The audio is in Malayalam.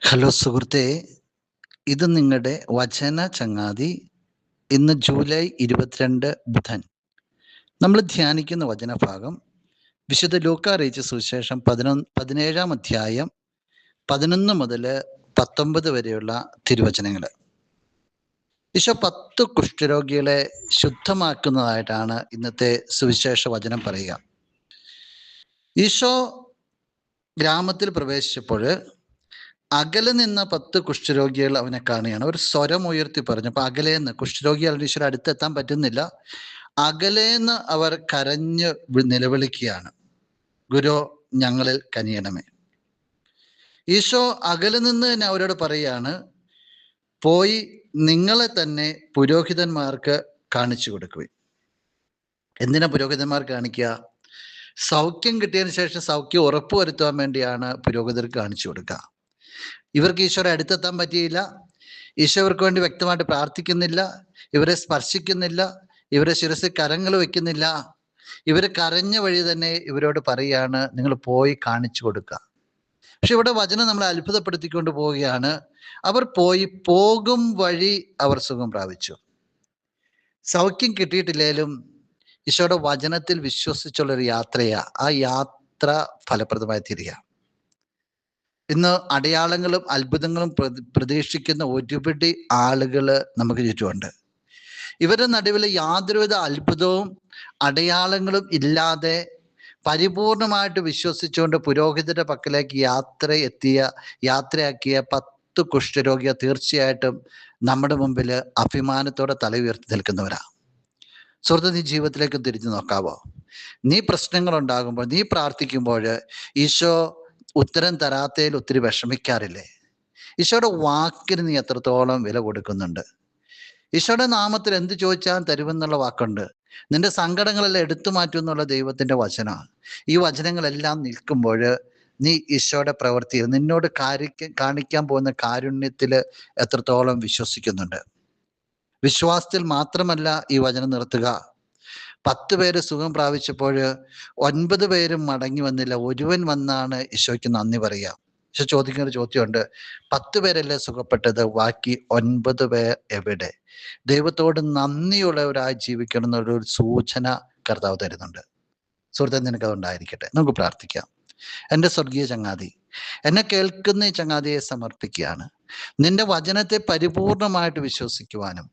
ഹലോ സുഹൃത്തേ, ഇത് നിങ്ങളുടെ വചന ചങ്ങാതി. ഇന്ന് ജൂലൈ 22 ബുധൻ. നമ്മൾ ധ്യാനിക്കുന്ന വചനഭാഗം വിശുദ്ധ ലൂക്കാ അറിയിച്ച സുവിശേഷം 17-ാം അധ്യായം 11 മുതൽ 19 വരെയുള്ള തിരുവചനങ്ങൾ. ഈശോ 10 കുഷ്ഠരോഗികളെ ശുദ്ധമാക്കുന്നതായിട്ടാണ് ഇന്നത്തെ സുവിശേഷ വചനം പറയുക. ഈശോ ഗ്രാമത്തിൽ പ്രവേശിച്ചപ്പോൾ അകലെ നിന്ന 10 കുഷ്ഠരോഗികൾ അവനെ കാണുകയാണ്. ഒരു സ്വരം ഉയർത്തി പറഞ്ഞു. അപ്പൊ അകലേന്ന് കുഷ്ഠരോഗികളുടെ ഈശ്വര അടുത്തെത്താൻ പറ്റുന്നില്ല. അകലേന്ന് അവർ കരഞ്ഞ് നിലവിളിക്കുകയാണ്, ഗുരു ഞങ്ങളിൽ കനിയണമേ. ഈശോ അകലെ നിന്ന് തന്നെ അവരോട് പറയാണ്, പോയി നിങ്ങളെ തന്നെ പുരോഹിതന്മാർക്ക് കാണിച്ചു കൊടുക്കുകയും. എന്തിനാ പുരോഹിതന്മാർ കാണിക്കുക? സൗഖ്യം കിട്ടിയതിന് ശേഷം സൗഖ്യം ഉറപ്പുവരുത്തുവാൻ വേണ്ടിയാണ് പുരോഹിതർക്ക് കാണിച്ചു കൊടുക്കുക. ഇവർക്ക് ഈശോയുടെ അടുത്തെത്താൻ പറ്റിയില്ല. ഈശോ ഇവർക്ക് വേണ്ടി വ്യക്തമായിട്ട് പ്രാർത്ഥിക്കുന്നില്ല, ഇവരെ സ്പർശിക്കുന്നില്ല, ഇവരെ ശിരസിൽ കരങ്ങൾ വെക്കുന്നില്ല. ഇവർ കരഞ്ഞ വഴി തന്നെ ഇവരോട് പറയാണ്, നിങ്ങൾ പോയി കാണിച്ചു കൊടുക്കുക. പക്ഷെ ഇവിടെ വചനം നമ്മളെ അത്ഭുതപ്പെടുത്തിക്കൊണ്ട് പോവുകയാണ്. അവർ പോകും വഴി അവർ സുഖം പ്രാപിച്ചു. സൗഖ്യം കിട്ടിയിട്ടില്ലേലും ഈശോയുടെ വചനത്തിൽ വിശ്വസിച്ചുള്ളൊരു യാത്രയാ. ആ യാത്ര ഫലപ്രദമായി തീരുക. ഇന്ന് അടയാളങ്ങളും അത്ഭുതങ്ങളും പ്രതീക്ഷിക്കുന്ന ഒരുപിടി ആളുകൾ നമുക്ക് ചുറ്റുമുണ്ട്. ഇവരുടെ നടുവിൽ യാതൊരുവിധ അത്ഭുതവും അടയാളങ്ങളും ഇല്ലാതെ പരിപൂർണമായിട്ട് വിശ്വസിച്ചുകൊണ്ട് പുരോഹിതരുടെ പക്കലേക്ക് യാത്രയാക്കിയ 10 കുഷ്ഠരോഗികൾ തീർച്ചയായിട്ടും നമ്മുടെ മുമ്പിൽ അഭിമാനത്തോടെ തല ഉയർത്തി നിൽക്കുന്നവരാ. സുഹൃത്ത്, നീ ജീവിതത്തിലേക്ക് തിരിഞ്ഞു നോക്കാവോ? നീ പ്രശ്നങ്ങൾ ഉണ്ടാകുമ്പോൾ, നീ പ്രാർത്ഥിക്കുമ്പോൾ ഈശോ ഉത്തരം തരാത്തതിൽ ഒത്തിരി വിഷമിക്കാറില്ലേ? ഈശോയുടെ വാക്കിന് നീ എത്രത്തോളം വില കൊടുക്കുന്നുണ്ട്? ഈശോയുടെ നാമത്തിൽ എന്ത് ചോദിച്ചാൽ തരുമെന്നുള്ള വാക്കുണ്ട്. നിന്റെ സങ്കടങ്ങളെല്ലാം എടുത്തു മാറ്റും എന്നുള്ള ദൈവത്തിന്റെ വചനമാണ്. ഈ വചനങ്ങളെല്ലാം നിൽക്കുമ്പോൾ നീ ഈശോയുടെ പ്രവൃത്തിയിൽ നിന്നോട് കാണിക്കാൻ പോകുന്ന കാരുണ്യത്തിൽ എത്രത്തോളം വിശ്വസിക്കുന്നുണ്ട്? വിശ്വാസത്തിൽ മാത്രമല്ല ഈ വചനം നിർത്തുക. 10 പേര് സുഖം പ്രാപിച്ചപ്പോൾ 9 പേരും മടങ്ങി വന്നില്ല, ഒരുവൻ വന്നാണ് ഈശോയ്ക്ക് നന്ദി പറയുക. ഈശോ ചോദിക്കുന്ന ഒരു ചോദ്യമുണ്ട്, 10 പേരല്ലേ സുഖപ്പെട്ടത്, ബാക്കി 9 പേർ എവിടെ? ദൈവത്തോട് നന്ദിയുള്ളവരായി ജീവിക്കണം എന്നുള്ളൊരു സൂചന കർത്താവ് തരുന്നുണ്ട്. സുഹൃത്തെ, നിനക്കതുണ്ടായിരിക്കട്ടെ. നമുക്ക് പ്രാർത്ഥിക്കാം. എൻ്റെ സ്വർഗീയ ചങ്ങാതി, എന്നെ കേൾക്കുന്ന ഈ ചങ്ങാതിയെ സമർപ്പിക്കുകയാണ്. നിന്റെ വചനത്തെ പരിപൂർണമായിട്ട് വിശ്വസിക്കുവാനും